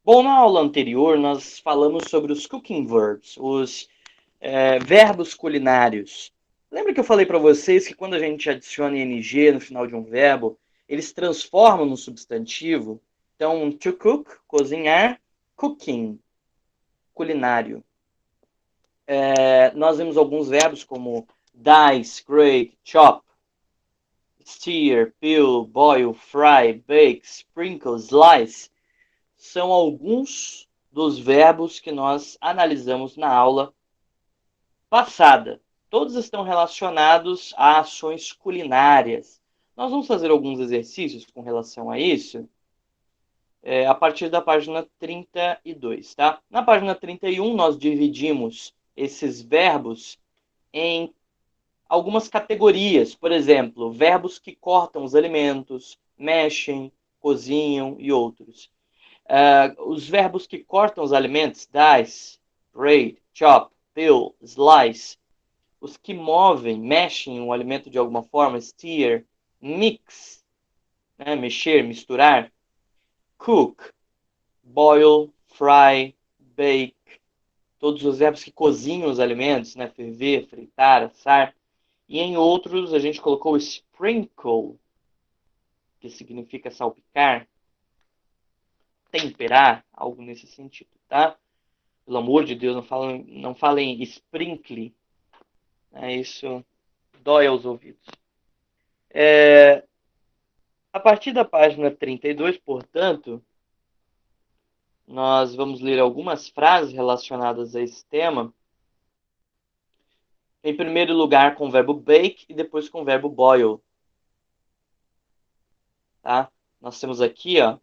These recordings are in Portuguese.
Bom, na aula anterior nós falamos sobre os cooking verbs, os verbos culinários. Lembra que eu falei para vocês que quando a gente adiciona ing no final de um verbo, eles transformam no substantivo? Então, to cook, cozinhar, cooking, culinário. Nós vimos alguns verbos como dice, grate, chop, steer, peel, boil, fry, bake, sprinkle, slice. São alguns dos verbos que nós analisamos na aula passada. Todos estão relacionados a ações culinárias. Nós vamos fazer alguns exercícios com relação a isso a partir da página 32, tá? Na página 31, nós dividimos esses verbos em algumas categorias. Por exemplo, verbos que cortam os alimentos, mexem, cozinham e outros. Os verbos que cortam os alimentos, dice, grate, chop, peel, slice. Os que movem, mexem o alimento de alguma forma, steer, mix, né, mexer, misturar, cook, boil, fry, bake. Todos os verbos que cozinham os alimentos, né, ferver, fritar, assar. E em outros a gente colocou sprinkle, que significa salpicar, temperar, algo nesse sentido, tá? Pelo amor de Deus, não falem sprinkle, né? Isso dói aos ouvidos. A partir da página 32, portanto, nós vamos ler algumas frases relacionadas a esse tema. Em primeiro lugar, com o verbo bake e depois com o verbo boil. Tá? Nós temos aqui, ó,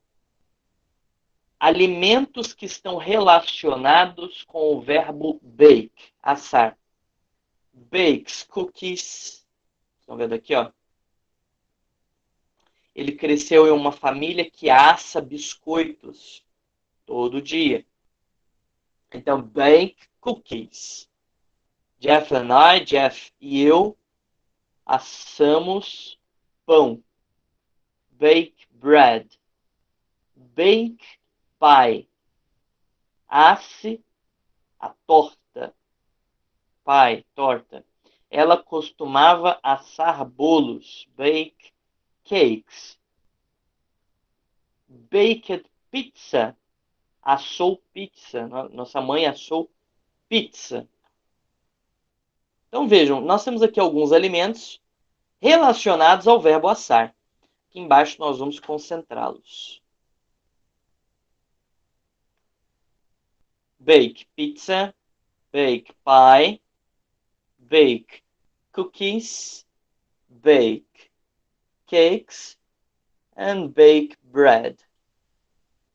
alimentos que estão relacionados com o verbo bake, assar. Bakes, cookies. Estão vendo aqui, ó? Ele cresceu em uma família que assa biscoitos todo dia. Então, bake cookies. Jeff e eu, assamos pão. Bake bread. Bake pie. Asse a torta. Pie, torta. Ela costumava assar bolos. Bake cakes. Baked pizza. Assou pizza. Nossa mãe assou pizza. Então vejam, nós temos aqui alguns alimentos relacionados ao verbo assar. Aqui embaixo nós vamos concentrá-los. Bake pizza, bake pie, bake cookies, bake cakes and bake bread.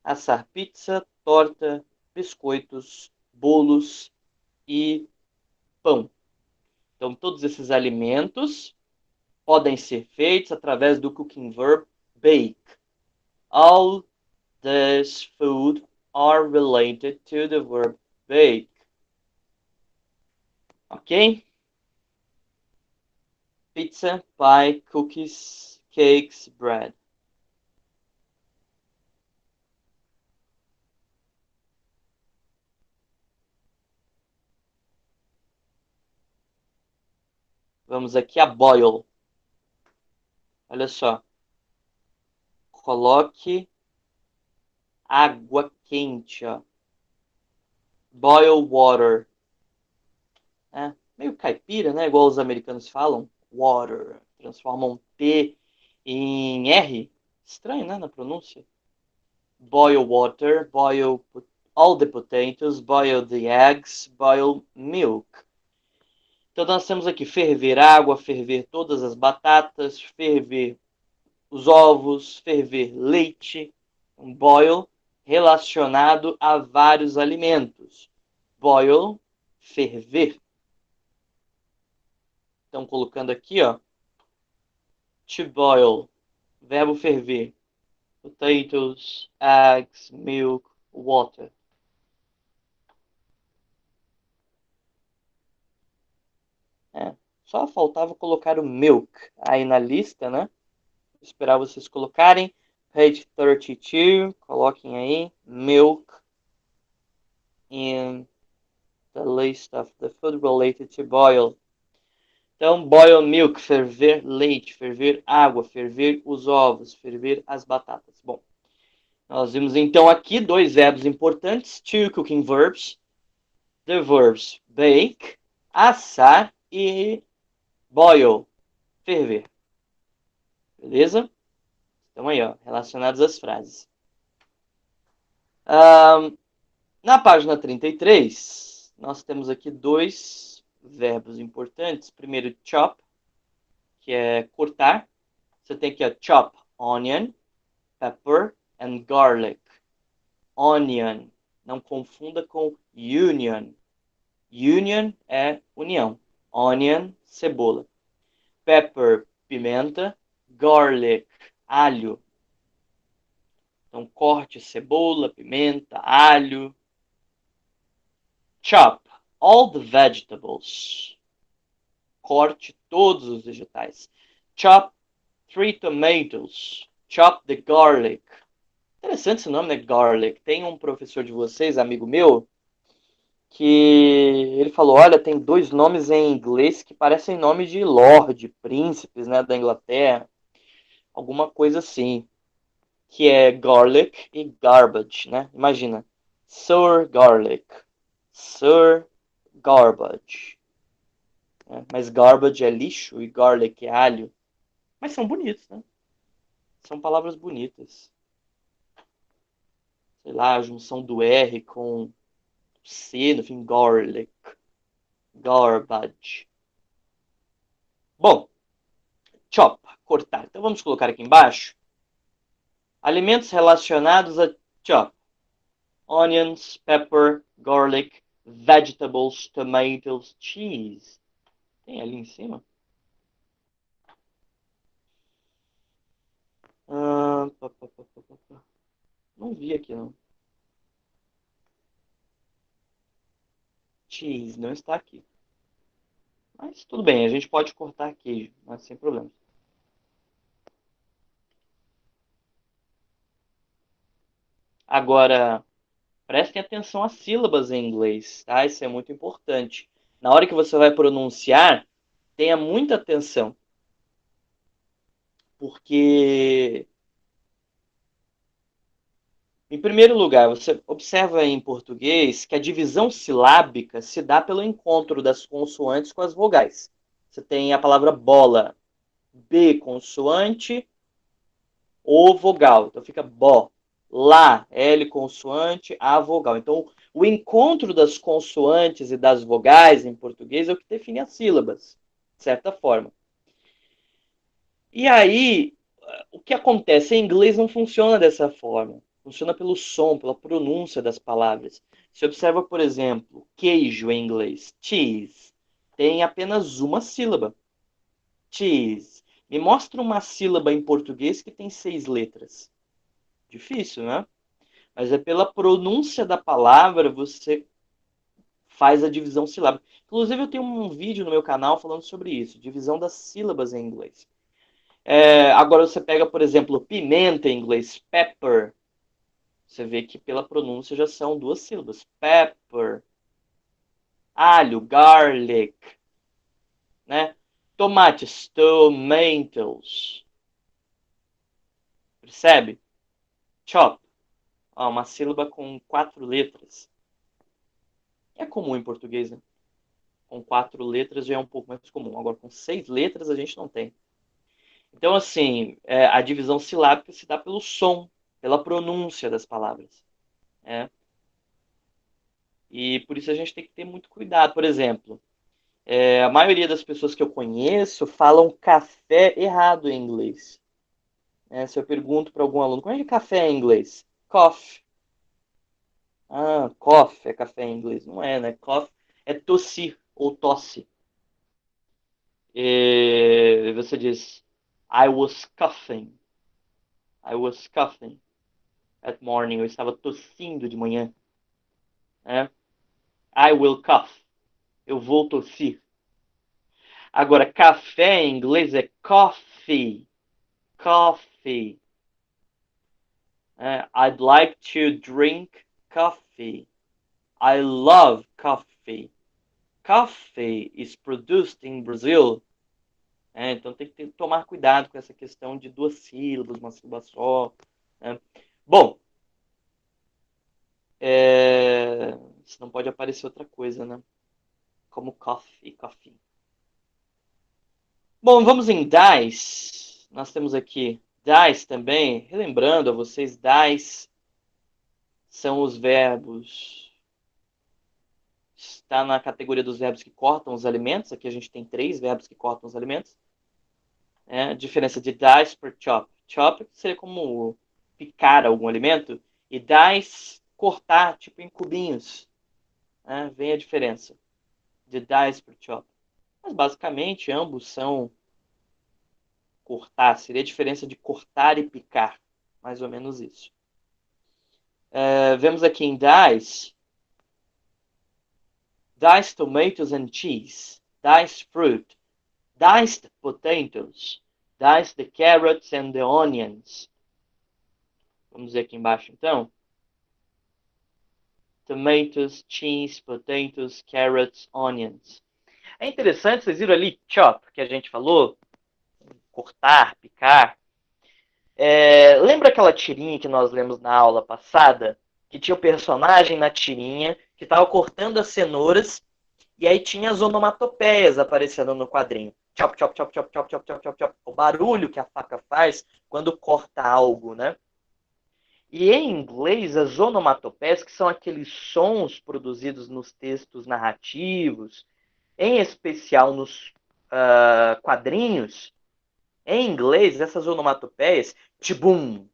Assar pizza, torta, biscoitos, bolos e pão. Então todos esses alimentos podem ser feitos através do cooking verb bake. All this food are related to the verb bake. Ok? Pizza, pie, cookies, cakes, bread. Vamos aqui a boil. Olha só. Coloque água quente, ó. Boil water. É, meio caipira, né? Igual os americanos falam. Water. Transformam T em R. Estranho, né? Na pronúncia. Boil water. Boil all the potatoes. Boil the eggs. Boil milk. Então nós temos aqui ferver água, ferver todas as batatas, ferver os ovos, ferver leite. Um boil relacionado a vários alimentos. Boil, ferver. Então, colocando aqui, ó. To boil, verbo ferver. Potatoes, eggs, milk, water. Só faltava colocar o milk aí na lista, né? Vou esperar vocês colocarem. page 32, coloquem aí, milk in the list of the food related to boil. Então, boil milk, ferver leite, ferver água, ferver os ovos, ferver as batatas. Bom, nós vimos então aqui dois verbos importantes, two cooking verbs, the verbs bake, assar e boil, ferver. Beleza? Então aí, ó, relacionados às frases. Na página 33, nós temos aqui dois verbos importantes. Primeiro, chop, que é cortar. Você tem aqui, ó, chop onion, pepper and garlic. Onion, não confunda com union. Union é união. Onion, cebola. Pepper, pimenta. Garlic, alho. Então, corte cebola, pimenta, alho. Chop all the vegetables. Corte todos os vegetais. Chop 3 tomatoes. Chop the garlic. Interessante esse nome, né? Garlic. Tem um professor de vocês, amigo meu, que ele falou, olha, tem dois nomes em inglês que parecem nome de lord, príncipes, né, da Inglaterra. Alguma coisa assim. Que é garlic e garbage, né? Imagina. Sir Garlic. Sir Garbage. Mas garbage é lixo e garlic é alho. Mas são bonitos, né? São palavras bonitas. Sei lá, a junção do R com C, no fim, garlic. Garbage. Bom, chop, cortar. Então vamos colocar aqui embaixo. Alimentos relacionados a chop. Onions, pepper, garlic, vegetables, tomatoes, cheese. Tem ali em cima? Não vi aqui, não. Cheese não está aqui. Mas tudo bem, a gente pode cortar queijo, mas sem problema. Agora, prestem atenção às sílabas em inglês, tá? Isso é muito importante. Na hora que você vai pronunciar, tenha muita atenção. Porque, em primeiro lugar, você observa em português que a divisão silábica se dá pelo encontro das consoantes com as vogais. Você tem a palavra bola, B consoante, O vogal. Então fica bó. Lá, L consoante, A vogal. Então, o encontro das consoantes e das vogais em português é o que define as sílabas, de certa forma. E aí, o que acontece? Em inglês não funciona dessa forma. Funciona pelo som, pela pronúncia das palavras. Se observa, por exemplo, queijo em inglês, cheese, tem apenas uma sílaba. Cheese. Me mostra uma sílaba em português que tem 6 letras. Difícil, né? Mas é pela pronúncia da palavra você faz a divisão silábica. Inclusive, eu tenho um vídeo no meu canal falando sobre isso, divisão das sílabas em inglês. Agora você pega, por exemplo, pimenta em inglês, pepper. Você vê que pela pronúncia já são duas sílabas. Pepper. Alho, garlic. Né? Tomates, tomatoes. Percebe? Chop. Ó, uma sílaba com 4 letras. É comum em português, né? Com 4 letras já é um pouco mais comum. Agora, com 6 letras a gente não tem. Então, assim, a divisão silábica se dá pelo som, pela pronúncia das palavras. Né? E por isso a gente tem que ter muito cuidado. Por exemplo, a maioria das pessoas que eu conheço falam café errado em inglês. Se eu pergunto para algum aluno, como é que é café em inglês? Coffee. Ah, coffee é café em inglês. Não é, né? Coffee é tossir ou tosse. E você diz, I was coughing. I was coughing at morning. Eu estava tossindo de manhã. Né? I will cough. Eu vou tossir. Agora, café em inglês é coffee. Coffee. I'd like to drink coffee. I love coffee. Coffee is produced in Brazil. Então tem que tomar cuidado com essa questão de duas sílabas, uma sílaba só. Né? Bom, se não pode aparecer outra coisa, né? Como coffee, coffee. Bom, vamos em dice. Nós temos aqui dice também. Relembrando a vocês, dice são os verbos. Está na categoria dos verbos que cortam os alimentos. Aqui a gente tem 3 verbos que cortam os alimentos. A diferença de dice por chop. Chop seria como picar algum alimento. E dice, cortar, tipo em cubinhos. Vem a diferença de dice por chop. Mas basicamente ambos são cortar. Seria a diferença de cortar e picar. Mais ou menos isso. Vemos aqui em dice. Diced tomatoes and cheese. Diced fruit. Diced potatoes. Diced the carrots and the onions. Vamos ver aqui embaixo então. Tomatoes, cheese, potatoes, carrots, onions. É interessante, vocês viram ali chop, que a gente falou? Cortar, picar. Lembra aquela tirinha que nós lemos na aula passada? Que tinha o personagem na tirinha que estava cortando as cenouras e aí tinha as onomatopeias aparecendo no quadrinho. Chop, chop, chop, chop, chop, chop, chop, chop, chop. O barulho que a faca faz quando corta algo, né? E em inglês, as onomatopeias, que são aqueles sons produzidos nos textos narrativos, em especial nos quadrinhos, em inglês, essas onomatopeias, tibum,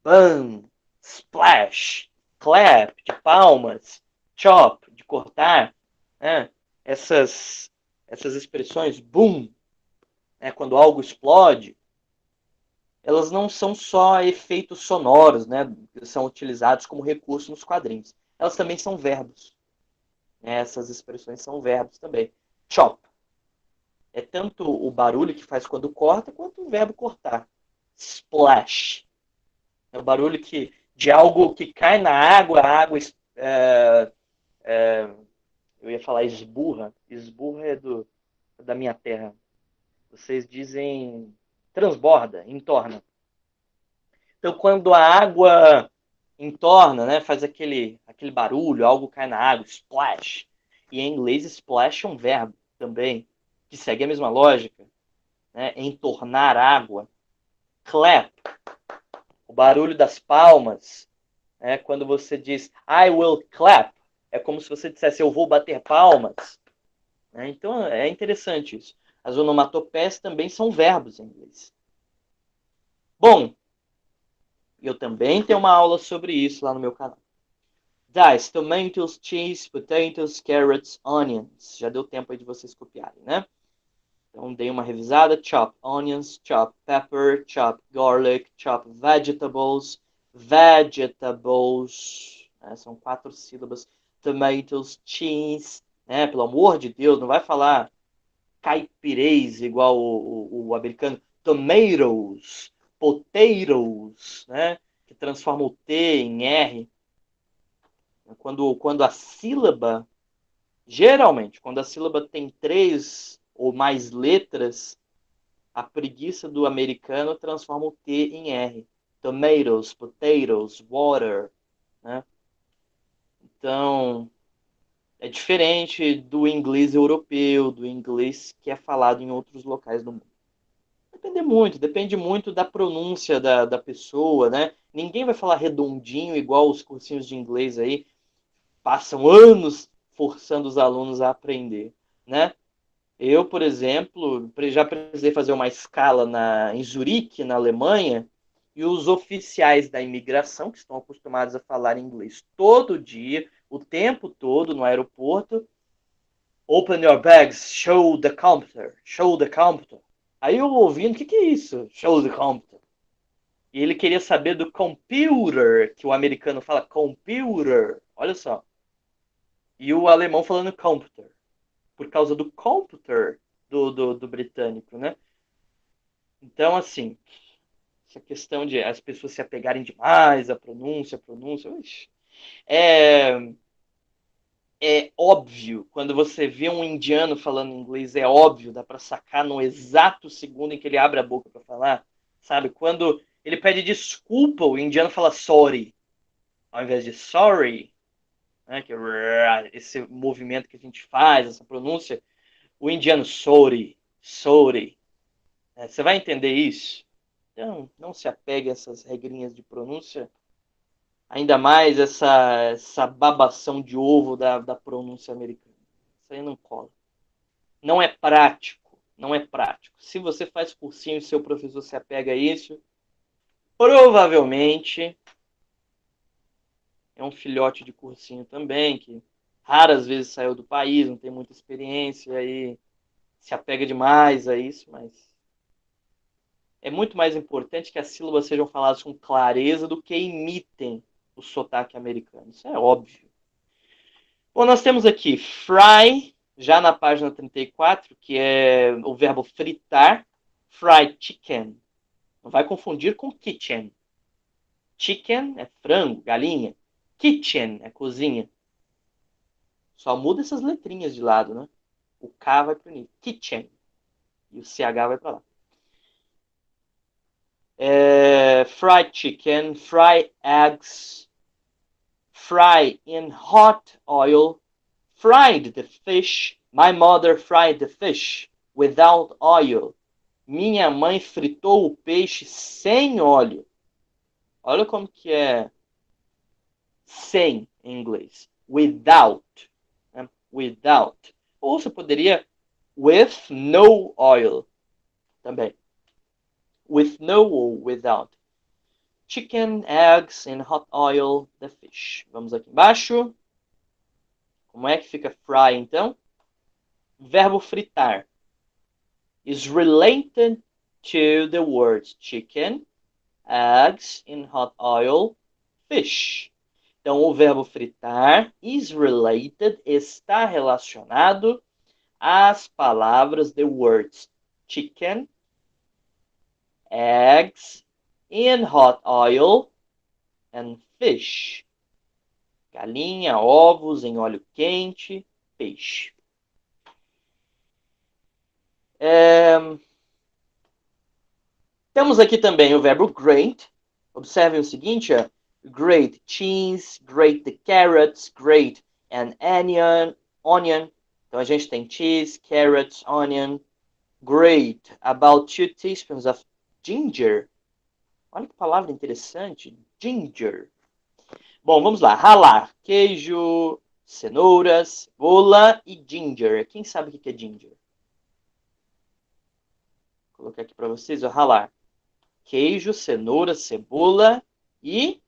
bam, splash, clap, de palmas, chop, de cortar, né? essas expressões, boom, quando algo explode, elas não são só efeitos sonoros, né, que são utilizados como recurso nos quadrinhos. Elas também são verbos. Essas expressões são verbos também. Chop. É tanto o barulho que faz quando corta, quanto o verbo cortar. Splash. É o barulho de algo que cai na água, a água eu ia falar esburra. Esburra é da minha terra. Vocês dizem transborda, entorna. Então, quando a água entorna, né, faz aquele barulho, algo cai na água, splash. E em inglês, splash é um verbo também, que segue a mesma lógica. Né, entornar água. Clap, o barulho das palmas. Quando você diz, I will clap, é como se você dissesse, eu vou bater palmas. Então, é interessante isso. As onomatopeias também são verbos em inglês. Bom, eu também tenho uma aula sobre isso lá no meu canal. Dice, tomatoes, cheese, potatoes, carrots, onions. Já deu tempo aí de vocês copiarem, né? Então, dei uma revisada. Chop onions, chop pepper, chop garlic, chop vegetables. Vegetables. São 4 sílabas. Tomatoes, cheese. Pelo amor de Deus, não vai falar caipirês igual o americano. Tomatoes, potatoes, né? Que transforma o T em R. Quando a sílaba, geralmente, quando a sílaba tem 3 ou mais letras, a preguiça do americano transforma o T em R. Tomatoes, potatoes, water. Né? Então, é diferente do inglês europeu, do inglês que é falado em outros locais do mundo. Depende muito da pronúncia da pessoa, né? Ninguém vai falar redondinho igual os cursinhos de inglês aí, passam anos forçando os alunos a aprender, né? Eu, por exemplo, já precisei fazer uma escala em Zurique, na Alemanha, e os oficiais da imigração, que estão acostumados a falar inglês todo dia, o tempo todo no aeroporto, open your bags, show the computer, show the computer. Aí eu ouvindo, o que é isso? Show the computer. E ele queria saber do computer, que o americano fala computer. Olha só. E o alemão falando computer. Por causa do computer do britânico, né? Então, assim, Essa questão de as pessoas se apegarem demais à pronúncia, ixi. É, é óbvio, quando você vê um indiano falando inglês, é óbvio, dá para sacar no exato segundo em que ele abre a boca para falar, sabe? Quando ele pede desculpa, o indiano fala sorry, ao invés de sorry, né? Que esse movimento que a gente faz, essa pronúncia, o indiano sorry, sorry. Você vai entender isso? Então, não se apegue a essas regrinhas de pronúncia, ainda mais essa babação de ovo da pronúncia americana. Isso aí não cola. Não é prático. Não é prático. Se você faz cursinho e seu professor se apega a isso, provavelmente é um filhote de cursinho também, que raras vezes saiu do país, não tem muita experiência e se apega demais a isso, mas é muito mais importante que as sílabas sejam faladas com clareza do que imitem o sotaque americano. Isso é óbvio. Bom, nós temos aqui fry, já na página 34, que é o verbo fritar, fried chicken. Não vai confundir com kitchen. Chicken é frango, galinha. Kitchen é cozinha. Só muda essas letrinhas de lado, né? O K vai para o kitchen. E o CH vai para lá. Fried chicken, fry eggs, fry in hot oil, fried the fish. My mother fried the fish without oil. Minha mãe fritou o peixe sem óleo. Olha como que é sem em inglês. Without. Né? Without. Ou você poderia with no oil também. With no ou without. Chicken, eggs in hot oil, the fish. Vamos aqui embaixo. Como é que fica fry, então? Verbo fritar is related to the words chicken, eggs in hot oil, fish. Então, o verbo fritar is related, está relacionado às palavras the words chicken, eggs in hot oil and fish. Galinha, ovos em óleo quente, peixe. Temos aqui também o verbo grate. Observem o seguinte, ó. Grate cheese, grate the carrots, grate an onion. Então a gente tem cheese, carrots, onion. Grate about 2 teaspoons of ginger. Olha que palavra interessante, ginger. Bom, vamos lá. Ralar, queijo, cenouras, cebola e ginger. Quem sabe o que é ginger? Vou colocar aqui para vocês, ó, ralar. Queijo, cenoura, cebola e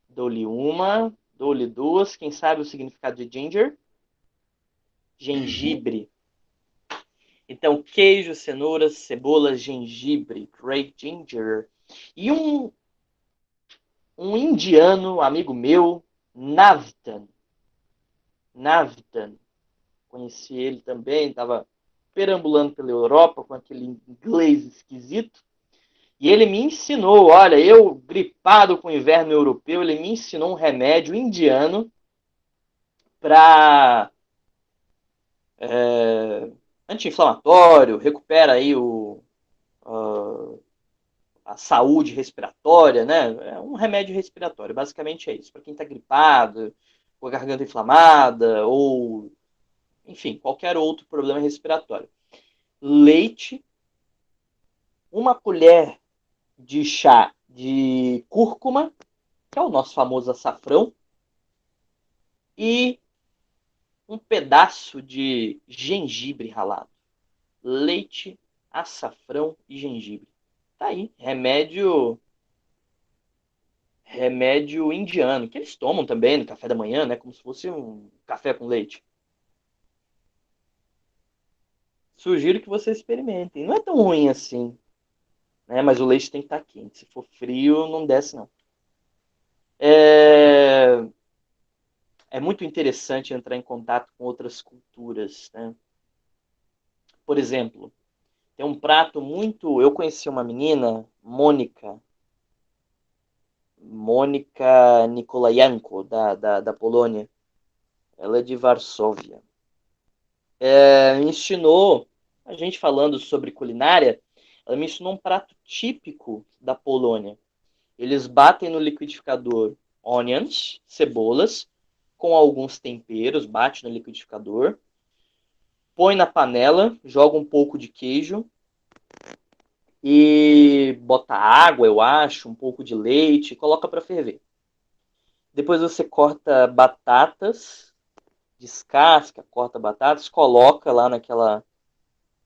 dou-lhe uma, dou-lhe duas. Quem sabe o significado de ginger? Gengibre. Então, queijo, cenoura, cebola, gengibre. Great ginger. E um indiano, amigo meu, Navtan. Navtan. Conheci ele também, estava perambulando pela Europa com aquele inglês esquisito. E ele me ensinou, olha, eu gripado com o inverno europeu, ele me ensinou um remédio indiano para anti-inflamatório, recupera aí a saúde respiratória, né? É um remédio respiratório, basicamente é isso. Para quem está gripado, com a garganta inflamada, ou, enfim, qualquer outro problema respiratório. Leite, uma colher de chá de cúrcuma, que é o nosso famoso açafrão, e um pedaço de gengibre ralado. Leite, açafrão e gengibre. Tá aí, remédio indiano, que eles tomam também no café da manhã, né? Como se fosse um café com leite. Sugiro que vocês experimentem. Não é tão ruim assim, né? Mas o leite tem que estar quente. Se for frio, não desce, não. É muito interessante entrar em contato com outras culturas, né? Por exemplo, Tem um prato muito... Eu conheci uma menina, Mônica Nikolajenko, da Polônia. Ela é de Varsóvia. Me ensinou, a gente falando sobre culinária, ela me ensinou um prato típico da Polônia. Eles batem no liquidificador onions, cebolas, com alguns temperos, bate no liquidificador, põe na panela, joga um pouco de queijo e bota água, eu acho, um pouco de leite, e coloca para ferver. Depois você corta batatas, descasca, corta batatas, coloca lá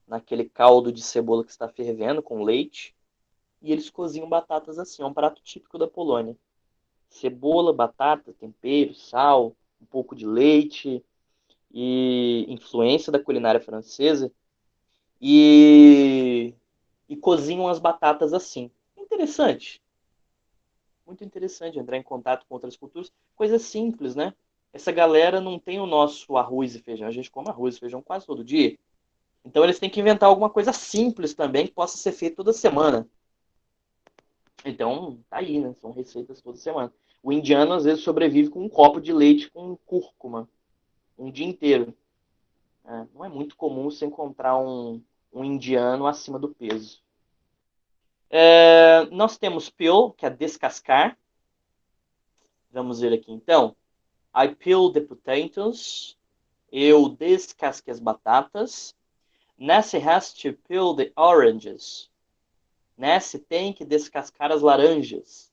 naquele caldo de cebola que está fervendo com leite, e eles cozinham batatas assim. É um prato típico da Polônia. Cebola, batata, tempero, sal, um pouco de leite e influência da culinária francesa e, e cozinham as batatas assim. Interessante, muito interessante entrar em contato com outras culturas. Coisa simples, né? Essa galera não tem o nosso arroz e feijão. A gente come arroz e feijão quase todo dia. Então eles têm que inventar alguma coisa simples também que possa ser feita toda semana. Então, tá aí, né? São receitas toda semana. O indiano às vezes sobrevive com um copo de leite com cúrcuma um dia inteiro. Não é muito comum você encontrar um indiano acima do peso. Nós temos peel, que é descascar. Vamos ver aqui então. I peel the potatoes. Eu descasquei as batatas. Nancy has to peel the oranges. Nancy tem que descascar as laranjas.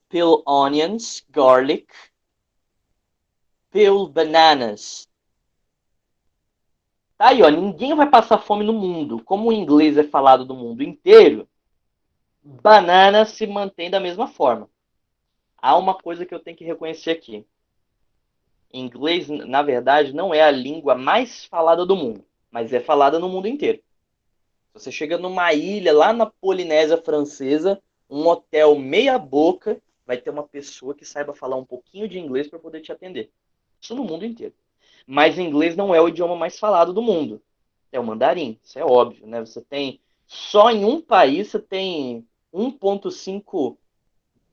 Peel onions, garlic. Peel bananas. Tá aí, ó. Ninguém vai passar fome no mundo. Como o inglês é falado do mundo inteiro, banana se mantém da mesma forma. Há uma coisa que eu tenho que reconhecer aqui. Inglês, na verdade, não é a língua mais falada do mundo, mas é falada no mundo inteiro. Você chega numa ilha lá na Polinésia Francesa, um hotel meia boca, vai ter uma pessoa que saiba falar um pouquinho de inglês para poder te atender. Isso no mundo inteiro. Mas inglês não é o idioma mais falado do mundo. É o mandarim, isso é óbvio, né? Você tem só em um país você tem 1,5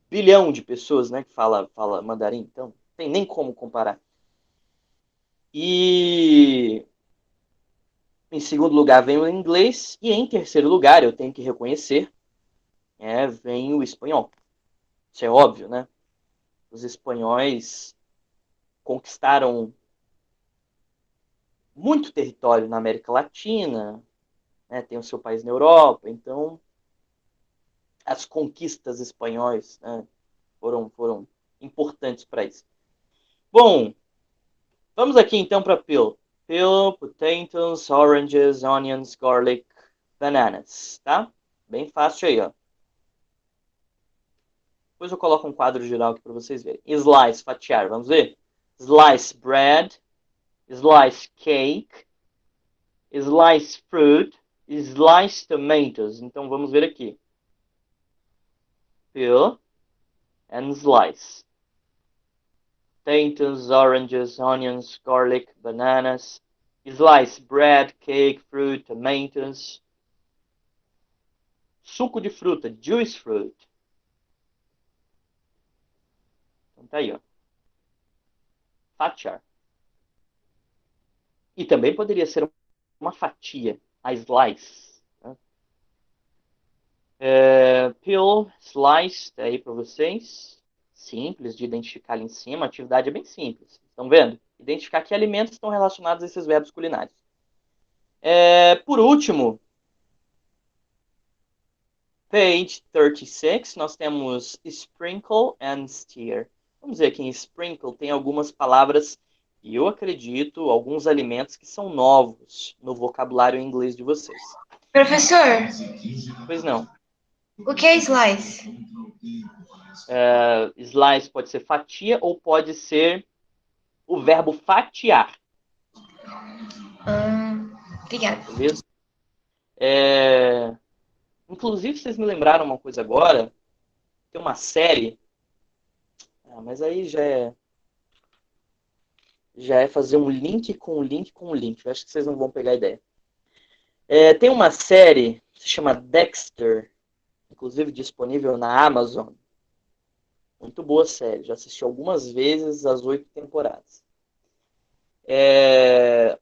bilhão de pessoas, né, que fala mandarim, então não tem nem como comparar. E em segundo lugar vem o inglês e em terceiro lugar, eu tenho que reconhecer, vem o espanhol. Isso é óbvio, né? Os espanhóis conquistaram muito território na América Latina, né? Tem o seu país na Europa, então as conquistas espanhóis, né, foram importantes para isso. Bom, vamos aqui então para peel. Peel, potatoes, oranges, onions, garlic, bananas, tá? Bem fácil aí, ó. Depois eu coloco um quadro geral aqui para vocês verem. Slice, fatiar, vamos ver? Slice bread, slice cake, slice fruit, slice tomatoes. Então vamos ver aqui. Peel and slice. Potatoes, oranges, onions, garlic, bananas. Slice bread, cake, fruit, tomatoes. Suco de fruta, juice fruit. Então tá aí, ó. Fatiar. E também poderia ser uma fatia, a slice. Né? Peel, slice, tá aí para vocês. Simples de identificar ali em cima. A atividade é bem simples. Estão vendo? Identificar que alimentos estão relacionados a esses verbos culinários. Por último, page 36, nós temos sprinkle and stir. Vamos ver aqui em sprinkle tem algumas palavras e eu acredito alguns alimentos que são novos no vocabulário em inglês de vocês. Professor, Pois não. o que é slice? Slice pode ser fatia ou pode ser o verbo fatiar. Obrigada. Beleza? Inclusive, vocês me lembraram uma coisa agora. Tem uma série. Mas aí já é fazer um link com um link com um link. Eu acho que vocês não vão pegar a ideia. Tem uma série que se chama Dexter, inclusive disponível na Amazon. Muito boa série, já assisti algumas vezes as 8 temporadas.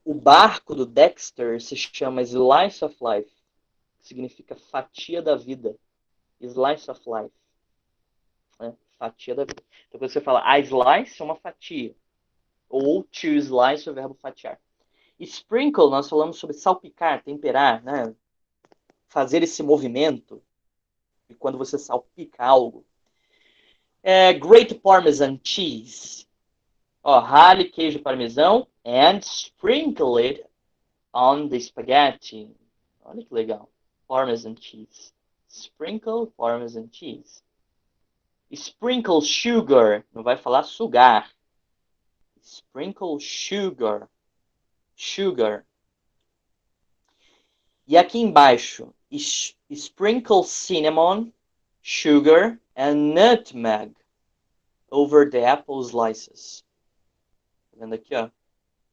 O barco do Dexter se chama Slice of Life, que significa fatia da vida. Slice of Life. Né? Fatia da vida. Então, quando você fala a slice, é uma fatia. Ou to slice, é o verbo fatiar. Sprinkle, nós falamos sobre salpicar, temperar, né? Fazer esse movimento. E quando você salpica algo. Grate Parmesan cheese. Rale queijo parmesão and sprinkle it on the spaghetti. Olha que legal. Parmesan cheese. Sprinkle Parmesan cheese. Sprinkle sugar. Não vai falar sugar. Sprinkle sugar. Sugar. E aqui embaixo, sprinkle cinnamon, sugar and nutmeg over the apple slices. Tá vendo aqui, ó?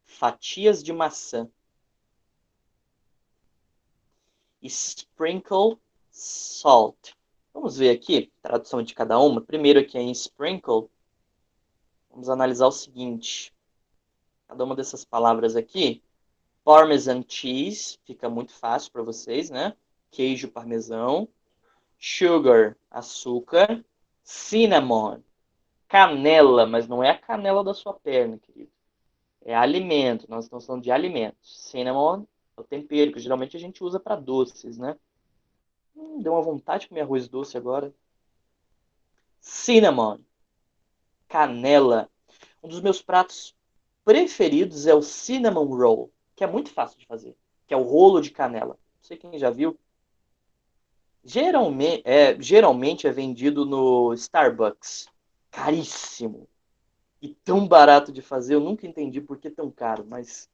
Fatias de maçã. Sprinkle salt. Vamos ver aqui, tradução de cada uma. Primeiro aqui em sprinkle, vamos analisar o seguinte. Cada uma dessas palavras aqui. Parmesan cheese, fica muito fácil para vocês, né? Queijo parmesão. Sugar, açúcar. Cinnamon, canela, mas não é a canela da sua perna, querido. É alimento, nós estamos falando de alimentos. Cinnamon é o tempero, que geralmente a gente usa para doces, né? Deu uma vontade de comer arroz doce agora. Cinnamon, canela. Um dos meus pratos preferidos é o cinnamon roll, que é muito fácil de fazer, que é o rolo de canela. Não sei quem já viu. Geralmente é vendido no Starbucks. Caríssimo. E tão barato de fazer, eu nunca entendi por que tão caro, mas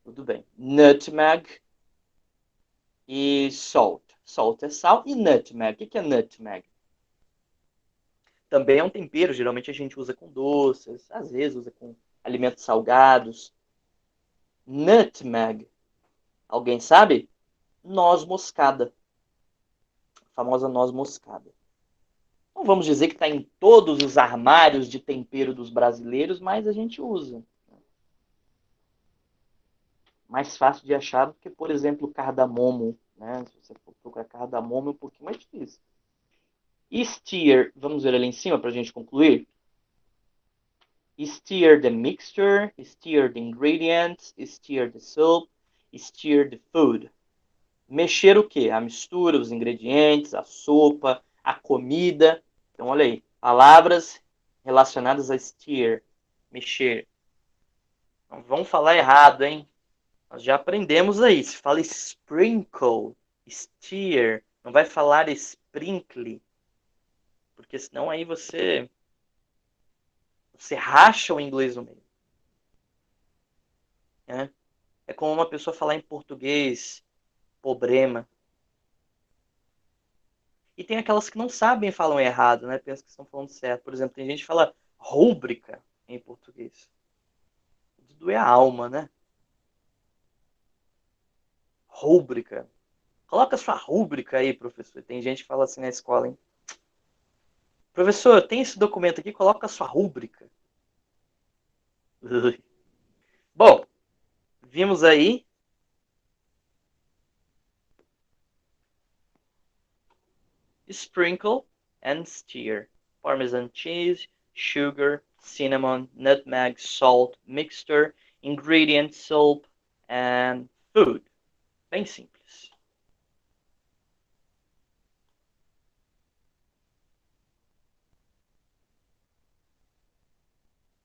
tudo bem. Nutmeg e salt. Salt é sal e nutmeg. O que é nutmeg? Também é um tempero, geralmente a gente usa com doces, às vezes usa com alimentos salgados. Nutmeg. Alguém sabe? Noz moscada. A famosa noz moscada. Não vamos dizer que está em todos os armários de tempero dos brasileiros, mas a gente usa. Mais fácil de achar do que, por exemplo, cardamomo. Né? Se você for procurar cardamomo, é um pouquinho mais difícil. Stir, vamos ver ali em cima para a gente concluir. Stir the mixture, stir the ingredients, stir the soup, stir the food. Mexer o quê? A mistura, os ingredientes, a sopa, a comida. Então, olha aí, palavras relacionadas a stir, mexer. Não vão falar errado, hein? Nós já aprendemos aí. Se fala sprinkle, stir, não vai falar sprinkle. Porque senão aí você racha o inglês no meio. É como uma pessoa falar em português, problema. E tem aquelas que não sabem e falam errado, né? Pensam que estão falando certo. Por exemplo, tem gente que fala rúbrica em português. Tudo é a alma, né? Rúbrica. Coloca sua rúbrica aí, professor. Tem gente que fala assim na escola, hein? Professor, tem esse documento aqui, coloca sua rúbrica. Bom, vimos aí sprinkle and stir. Parmesan cheese, sugar, cinnamon, nutmeg, salt, mixture, ingredient, soap and food. Bem simples.